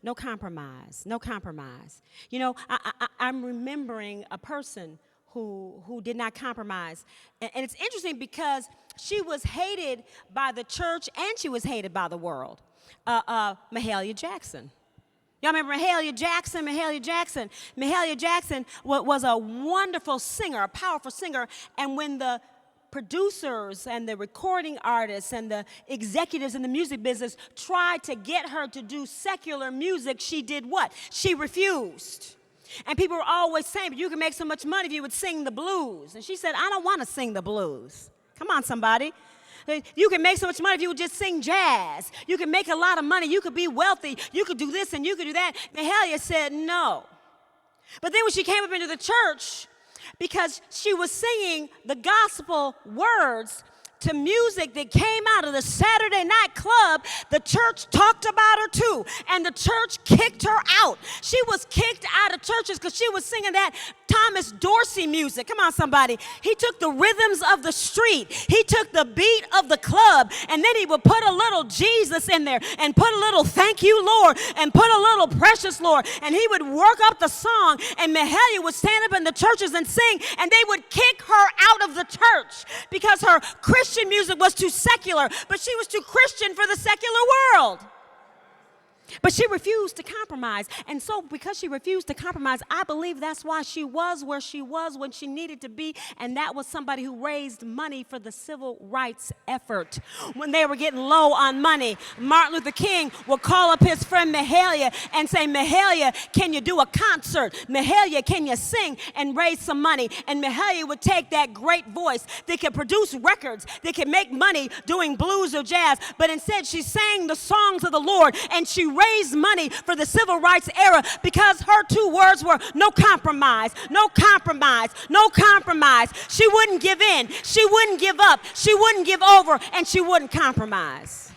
No compromise. No compromise. You know, I'm remembering a person who did not compromise. And it's interesting because she was hated by the church and she was hated by the world. Mahalia Jackson. Y'all remember Mahalia Jackson? Mahalia Jackson. Mahalia Jackson was a wonderful singer, a powerful singer. And when the producers and the recording artists and the executives in the music business tried to get her to do secular music, she did what? She refused. And people were always saying, but you can make so much money if you would sing the blues. And she said, I don't want to sing the blues. Come on, somebody. You can make so much money if you would just sing jazz. You can make a lot of money. You could be wealthy. You could do this and you could do that. Mahalia said no. But then when she came up into the church, because she was singing the gospel words to music that came out of the Saturday night club, the church talked about her too, and the church kicked her out. She was kicked out of churches because she was singing that Thomas Dorsey music. Come on, somebody. He took the rhythms of the street. He took the beat of the club, and then he would put a little Jesus in there and put a little thank you, Lord, and put a little precious, Lord, and he would work up the song, and Mahalia would stand up in the churches and sing, and they would kick her out of the church because her Christian music was too secular, but she was too Christian for the secular world. But she refused to compromise. And so because she refused to compromise, I believe that's why she was where she was when she needed to be. And that was somebody who raised money for the civil rights effort. When they were getting low on money, Martin Luther King would call up his friend Mahalia and say, Mahalia, can you do a concert? Mahalia, can you sing and raise some money? And Mahalia would take that great voice that could produce records, that could make money doing blues or jazz. But instead, she sang the songs of the Lord, and she raised money for the civil rights era because her two words were no compromise, no compromise, no compromise. She wouldn't give in. She wouldn't give up. She wouldn't give over, and she wouldn't compromise.